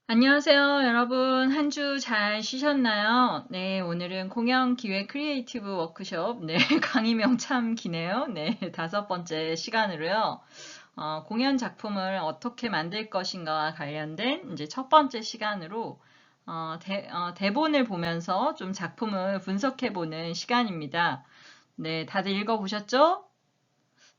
안녕하세요, 여러분. 한 주 잘 쉬셨나요? 네, 오늘은 공연 기획 크리에이티브 워크숍. 네, 강의명 참 기네요. 네, 5번째 시간으로요. 공연 작품을 어떻게 만들 것인가와 관련된 이제 첫 번째 시간으로 대본을 보면서 좀 작품을 분석해보는 시간입니다. 네, 다들 읽어보셨죠?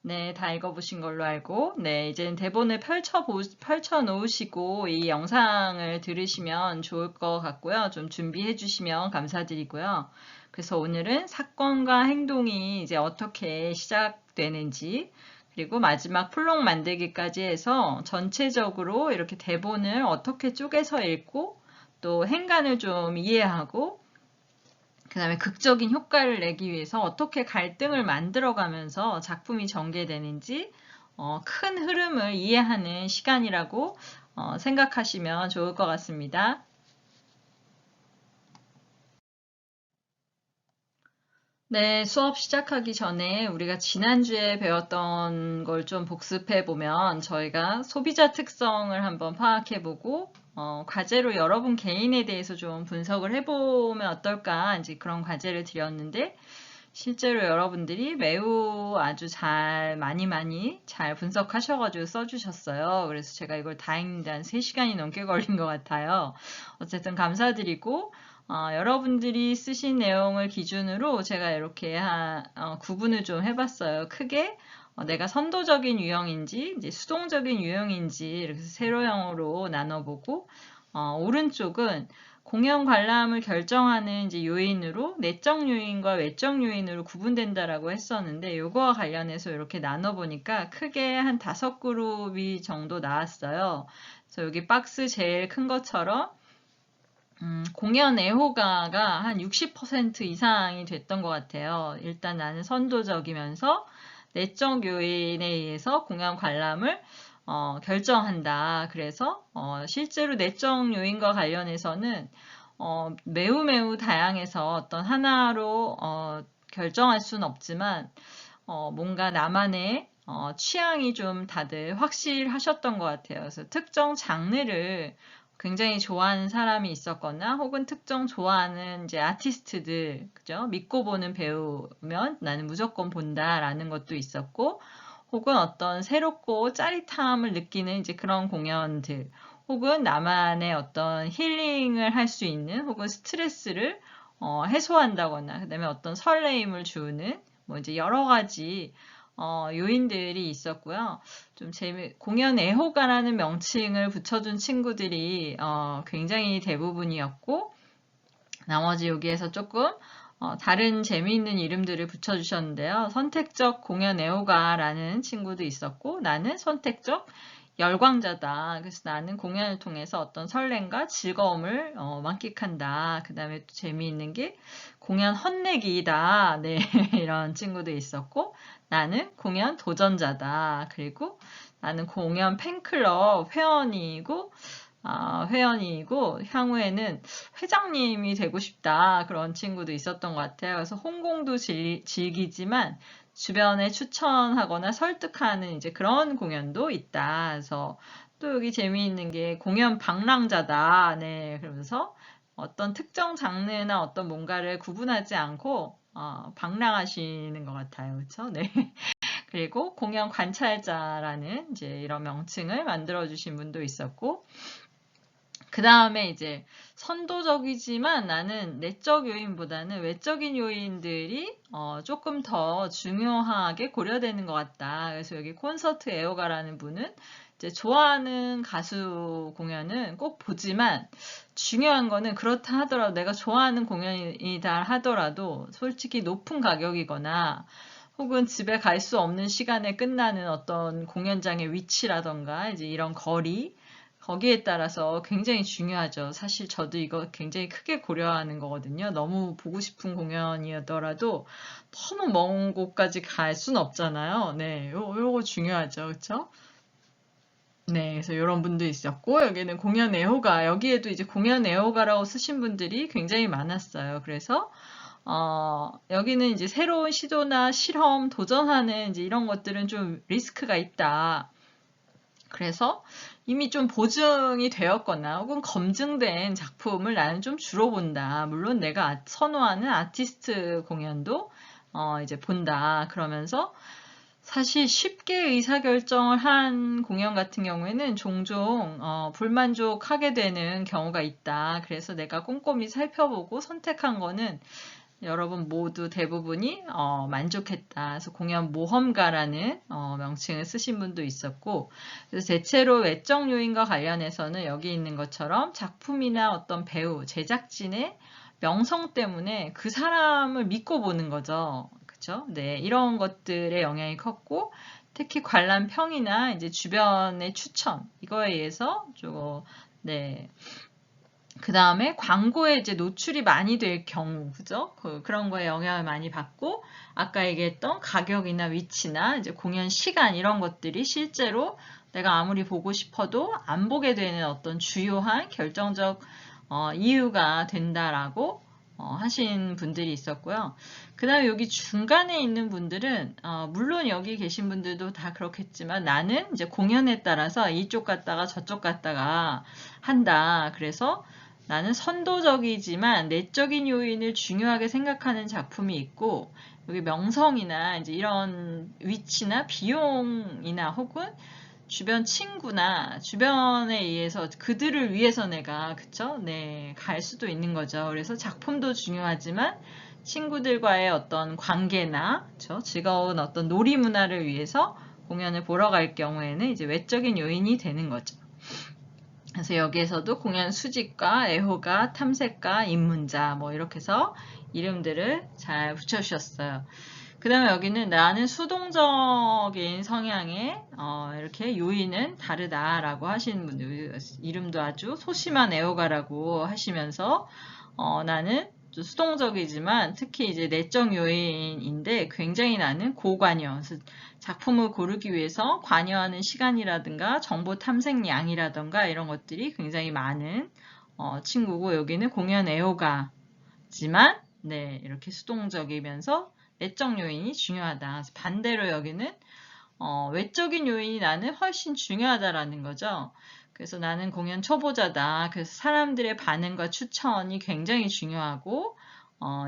네, 다 읽어보신 걸로 알고, 네, 이제는 대본을 펼쳐 놓으시고 이 영상을 들으시면 좋을 것 같고요. 좀 준비해 주시면 감사드리고요. 그래서 오늘은 사건과 행동이 이제 어떻게 시작되는지, 그리고 마지막 플롯 만들기까지 해서 전체적으로 이렇게 대본을 어떻게 쪼개서 읽고, 또 행간을 좀 이해하고, 그 다음에 극적인 효과를 내기 위해서 어떻게 갈등을 만들어가면서 작품이 전개되는지 큰 흐름을 이해하는 시간이라고 생각하시면 좋을 것 같습니다. 네, 수업 시작하기 전에 우리가 지난주에 배웠던 걸 좀 복습해 보면 저희가 소비자 특성을 한번 파악해 보고 과제로 여러분 개인에 대해서 좀 분석을 해보면 어떨까 이제 그런 과제를 드렸는데 실제로 여러분들이 매우 아주 많이 잘 분석하셔가지고 써주셨어요. 그래서 제가 이걸 다 읽는데 한 3시간이 넘게 걸린 것 같아요. 어쨌든 감사드리고 여러분들이 쓰신 내용을 기준으로 제가 이렇게 구분을 좀 해봤어요. 크게 내가 선도적인 유형인지 이제 수동적인 유형인지 이렇게 세로형으로 나눠보고 오른쪽은 공연 관람을 결정하는 이제 요인으로 내적 요인과 외적 요인으로 구분된다라고 했었는데 이거와 관련해서 이렇게 나눠보니까 크게 한 5그룹이 정도 나왔어요. 그래서 여기 박스 제일 큰 것처럼 공연 애호가가 한 60% 이상이 됐던 것 같아요. 일단 나는 선도적이면서 내적 요인에 의해서 공연 관람을 결정한다. 그래서 실제로 내적 요인과 관련해서는 매우 다양해서 어떤 하나로 결정할 수는 없지만 뭔가 나만의 취향이 좀 다들 확실하셨던 것 같아요. 그래서 특정 장르를 굉장히 좋아하는 사람이 있었거나 혹은 특정 좋아하는 이제 아티스트들, 그죠? 믿고 보는 배우면 나는 무조건 본다라는 것도 있었고 혹은 어떤 새롭고 짜릿함을 느끼는 이제 그런 공연들 혹은 나만의 어떤 힐링을 할 수 있는 혹은 스트레스를 해소한다거나 그다음에 어떤 설레임을 주는 뭐 이제 여러 가지 요인들이 있었고요. 좀 공연 애호가라는 명칭을 붙여준 친구들이 굉장히 대부분이었고 나머지 여기에서 조금 다른 재미있는 이름들을 붙여주셨는데요. 선택적 공연 애호가라는 친구도 있었고 나는 선택적 열광자다. 그래서 나는 공연을 통해서 어떤 설렘과 즐거움을 만끽한다. 그 다음에 또 재미있는 게 공연 헛내기다. 네, 이런 친구도 있었고 나는 공연 도전자다. 그리고 나는 공연 팬클럽 회원이고 향후에는 회장님이 되고 싶다. 그런 친구도 있었던 것 같아요. 그래서 홍공도 즐기지만 주변에 추천하거나 설득하는 이제 그런 공연도 있다. 그래서 또 여기 재미있는 게 공연 방랑자다. 네, 그러면서 어떤 특정 장르나 어떤 뭔가를 구분하지 않고 방랑하시는 것 같아요. 그렇죠? 네. 그리고 공연 관찰자라는 이제 이런 명칭을 만들어 주신 분도 있었고 그 다음에 이제 선도적이지만 나는 내적 요인보다는 외적인 요인들이 조금 더 중요하게 고려되는 것 같다. 그래서 여기 콘서트 애호가라는 분은 이제 좋아하는 가수 공연은 꼭 보지만 중요한 거는 그렇다 하더라도 내가 좋아하는 공연이다 하더라도 솔직히 높은 가격이거나 혹은 집에 갈 수 없는 시간에 끝나는 어떤 공연장의 위치라던가 이제 이런 거리 거기에 따라서 굉장히 중요하죠. 사실 저도 이거 굉장히 크게 고려하는 거거든요. 너무 보고 싶은 공연이더라도 너무 먼 곳까지 갈 수는 없잖아요. 네, 요거 중요하죠. 그렇죠? 네, 그래서 이런 분도 있었고 여기는 공연 애호가 여기에도 이제 공연 애호가라고 쓰신 분들이 굉장히 많았어요. 그래서 여기는 이제 새로운 시도나 실험, 도전하는 이제 이런 것들은 좀 리스크가 있다. 그래서 이미 좀 보증이 되었거나 혹은 검증된 작품을 나는 좀 주로 본다. 물론 내가 선호하는 아티스트 공연도 이제 본다. 그러면서 사실 쉽게 의사결정을 한 공연 같은 경우에는 종종 불만족하게 되는 경우가 있다. 그래서 내가 꼼꼼히 살펴보고 선택한 거는 여러분 모두 대부분이 만족했다. 그래서 공연 모험가라는 명칭을 쓰신 분도 있었고, 그래서 대체로 외적 요인과 관련해서는 여기 있는 것처럼 작품이나 어떤 배우, 제작진의 명성 때문에 그 사람을 믿고 보는 거죠. 그렇죠? 네, 이런 것들의 영향이 컸고, 특히 관람 평이나 이제 주변의 추천 이거에 의해서 좀 네. 그 다음에 광고에 이제 노출이 많이 될 경우, 그죠? 그런 거에 영향을 많이 받고, 아까 얘기했던 가격이나 위치나 이제 공연 시간 이런 것들이 실제로 내가 아무리 보고 싶어도 안 보게 되는 어떤 주요한 결정적 이유가 된다라고 하신 분들이 있었고요. 그 다음에 여기 중간에 있는 분들은 물론 여기 계신 분들도 다 그렇겠지만 나는 이제 공연에 따라서 이쪽 갔다가 저쪽 갔다가 한다. 그래서 나는 선도적이지만 내적인 요인을 중요하게 생각하는 작품이 있고 여기 명성이나 이제 이런 위치나 비용이나 혹은 주변 친구나 주변에 의해서 그들을 위해서 내가 그쵸? 네, 갈 수도 있는 거죠. 그래서 작품도 중요하지만 친구들과의 어떤 관계나 그쵸? 즐거운 어떤 놀이 문화를 위해서 공연을 보러 갈 경우에는 이제 외적인 요인이 되는 거죠. 그래서 여기에서도 공연 수집가, 애호가, 탐색가, 입문자 뭐 이렇게 해서 이름들을 잘 붙여주셨어요. 그 다음에 여기는 나는 수동적인 성향의 이렇게 요인은 다르다라고 하시는 분들 이름도 아주 소심한 애호가라고 하시면서 나는 수동적이지만 특히 이제 내적 요인인데 굉장히 나는 고관여 작품을 고르기 위해서 관여하는 시간이라든가 정보 탐색량이라든가 이런 것들이 굉장히 많은 친구고 여기는 공연 애호가지만 네 이렇게 수동적이면서 내적 요인이 중요하다. 반대로 여기는 외적인 요인이 나는 훨씬 중요하다라는 거죠. 그래서 나는 공연 초보자다. 그래서 사람들의 반응과 추천이 굉장히 중요하고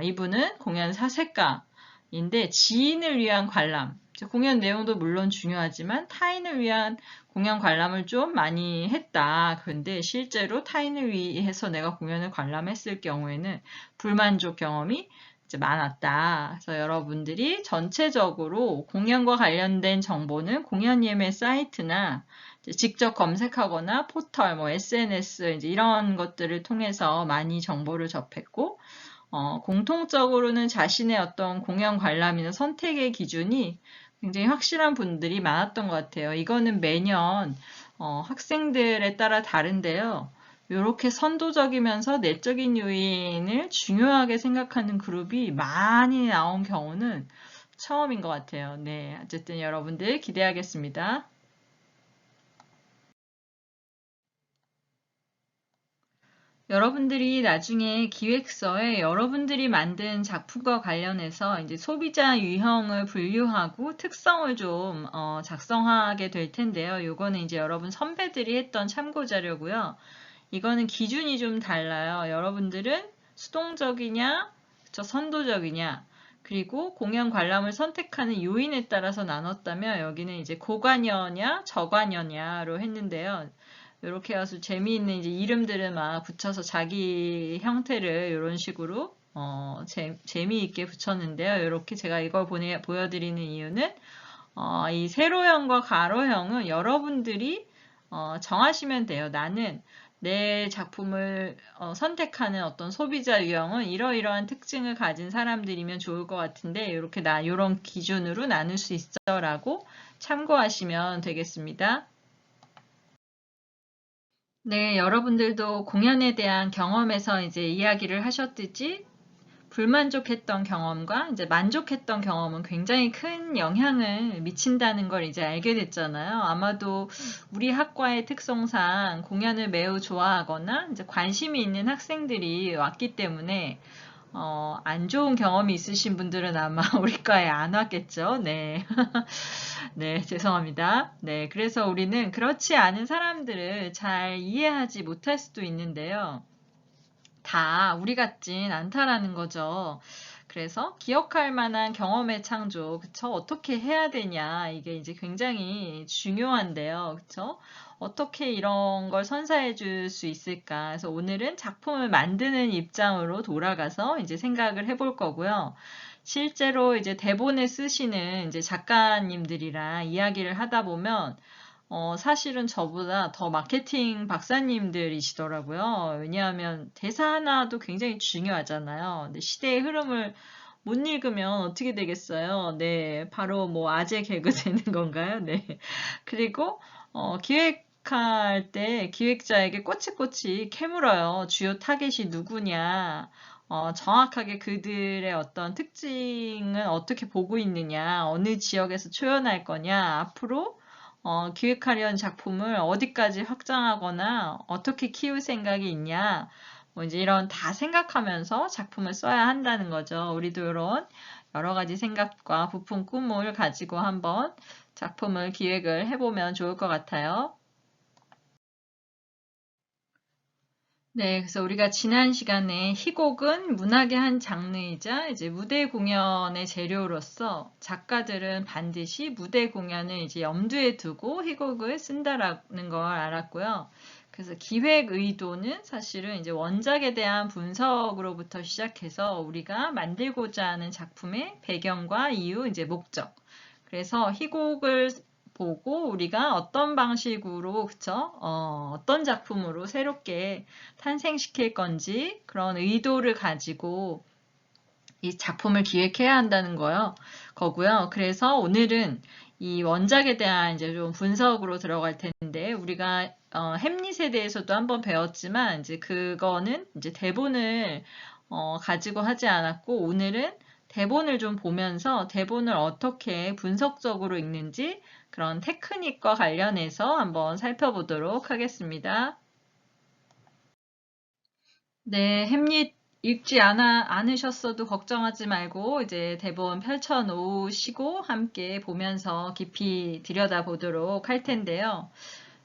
이분은 공연 사색가인데 지인을 위한 관람 공연 내용도 물론 중요하지만 타인을 위한 공연 관람을 좀 많이 했다. 그런데 실제로 타인을 위해서 내가 공연을 관람했을 경우에는 불만족 경험이 이제 많았다. 그래서 여러분들이 전체적으로 공연과 관련된 정보는 공연 예매 사이트나 직접 검색하거나 포털, 뭐 SNS 이제 이런 것들을 통해서 많이 정보를 접했고 공통적으로는 자신의 어떤 공연 관람이나 선택의 기준이 굉장히 확실한 분들이 많았던 것 같아요. 이거는 매년 학생들에 따라 다른데요. 이렇게 선도적이면서 내적인 요인을 중요하게 생각하는 그룹이 많이 나온 경우는 처음인 것 같아요. 네, 어쨌든 여러분들 기대하겠습니다. 여러분들이 나중에 기획서에 여러분들이 만든 작품과 관련해서 이제 소비자 유형을 분류하고 특성을 좀 작성하게 될 텐데요. 요거는 이제 여러분 선배들이 했던 참고 자료고요. 이거는 기준이 좀 달라요. 여러분들은 수동적이냐, 선도적이냐, 그리고 공연 관람을 선택하는 요인에 따라서 나눴다면 여기는 이제 고관여냐, 저관여냐로 했는데요. 이렇게 해서 재미있는 이제 이름들을 막 붙여서 자기 형태를 이런 식으로 재미있게 붙였는데요. 이렇게 제가 이걸 보여드리는 이유는 이 세로형과 가로형은 여러분들이 정하시면 돼요. 나는 내 작품을 선택하는 어떤 소비자 유형은 이러이러한 특징을 가진 사람들이면 좋을 것 같은데 이렇게 이런 기준으로 나눌 수 있어라고 참고하시면 되겠습니다. 네, 여러분들도 공연에 대한 경험에서 이제 이야기를 하셨듯이 불만족했던 경험과 이제 만족했던 경험은 굉장히 큰 영향을 미친다는 걸 이제 알게 됐잖아요. 아마도 우리 학과의 특성상 공연을 매우 좋아하거나 이제 관심이 있는 학생들이 왔기 때문에 안 좋은 경험이 있으신 분들은 아마 우리 과에 안 왔겠죠. 네. 네, 죄송합니다. 네, 그래서 우리는 그렇지 않은 사람들을 잘 이해하지 못할 수도 있는데요. 다 우리 같진 않다라는 거죠. 그래서 기억할 만한 경험의 창조, 그쵸? 어떻게 해야 되냐, 이게 이제 굉장히 중요한데요. 그쵸? 어떻게 이런 걸 선사해 줄 수 있을까? 그래서 오늘은 작품을 만드는 입장으로 돌아가서 이제 생각을 해볼 거고요. 실제로 이제 대본을 쓰시는 이제 작가님들이랑 이야기를 하다 보면 사실은 저보다 더 마케팅 박사님들이시더라고요. 왜냐하면 대사 하나도 굉장히 중요하잖아요. 근데 시대의 흐름을 못 읽으면 어떻게 되겠어요? 네, 바로 뭐 아재 개그 되는 건가요? 네. 그리고 기획할 때 기획자에게 꼬치꼬치 캐물어요. 주요 타겟이 누구냐? 정확하게 그들의 어떤 특징은 어떻게 보고 있느냐? 어느 지역에서 초연할 거냐? 앞으로 기획하려는 작품을 어디까지 확장하거나 어떻게 키울 생각이 있냐, 뭐 이제 이런 다 생각하면서 작품을 써야 한다는 거죠. 우리도 이런 여러 가지 생각과 부푼 꿈을 가지고 한번 작품을 기획을 해보면 좋을 것 같아요. 네, 그래서 우리가 지난 시간에 희곡은 문학의 한 장르이자 이제 무대 공연의 재료로서 작가들은 반드시 무대 공연을 이제 염두에 두고 희곡을 쓴다라는 걸 알았고요. 그래서 기획 의도는 사실은 이제 원작에 대한 분석으로부터 시작해서 우리가 만들고자 하는 작품의 배경과 이유, 이제 목적. 그래서 희곡을 보고 우리가 어떤 방식으로, 그쵸? 어떤 작품으로 새롭게 탄생시킬 건지 그런 의도를 가지고 이 작품을 기획해야 한다는 거고요. 그래서 오늘은 이 원작에 대한 이제 좀 분석으로 들어갈 텐데 우리가 햄릿에 대해서도 한번 배웠지만 이제 그거는 이제 대본을 가지고 하지 않았고 오늘은 대본을 좀 보면서 대본을 어떻게 분석적으로 읽는지 그런 테크닉과 관련해서 한번 살펴보도록 하겠습니다. 네, 햄릿 읽지 않으셨어도 걱정하지 말고 이제 대본 펼쳐 놓으시고 함께 보면서 깊이 들여다보도록 할 텐데요.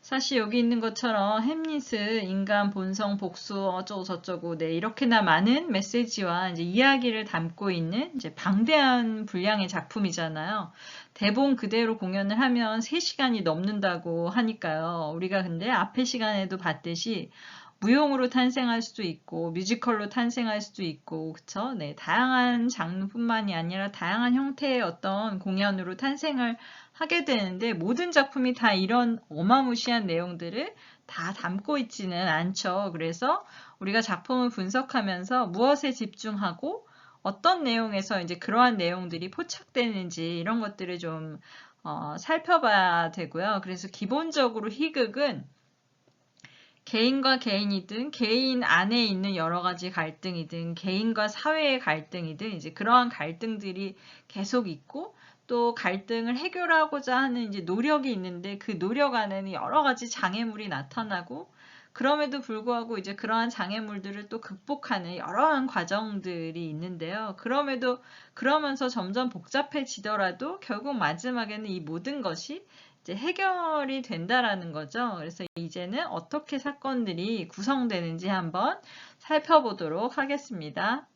사실 여기 있는 것처럼 햄릿은 인간 본성 복수 어쩌고 저쩌고 네 이렇게나 많은 메시지와 이제 이야기를 담고 있는 이제 방대한 분량의 작품이잖아요. 대본 그대로 공연을 하면 3시간이 넘는다고 하니까요. 우리가 근데 앞의 시간에도 봤듯이 무용으로 탄생할 수도 있고 뮤지컬로 탄생할 수도 있고 그쵸? 네, 다양한 장르뿐만이 아니라 다양한 형태의 어떤 공연으로 탄생을 하게 되는데 모든 작품이 다 이런 어마무시한 내용들을 다 담고 있지는 않죠. 그래서 우리가 작품을 분석하면서 무엇에 집중하고 어떤 내용에서 이제 그러한 내용들이 포착되는지 이런 것들을 좀 살펴봐야 되고요. 그래서 기본적으로 희극은 개인과 개인이든 개인 안에 있는 여러 가지 갈등이든 개인과 사회의 갈등이든 이제 그러한 갈등들이 계속 있고 또 갈등을 해결하고자 하는 이제 노력이 있는데 그 노력 안에는 여러 가지 장애물이 나타나고 그럼에도 불구하고 이제 그러한 장애물들을 또 극복하는 여러한 과정들이 있는데요. 그러면서 점점 복잡해지더라도 결국 마지막에는 이 모든 것이 이제 해결이 된다라는 거죠. 그래서 이제는 어떻게 사건들이 구성되는지 한번 살펴보도록 하겠습니다.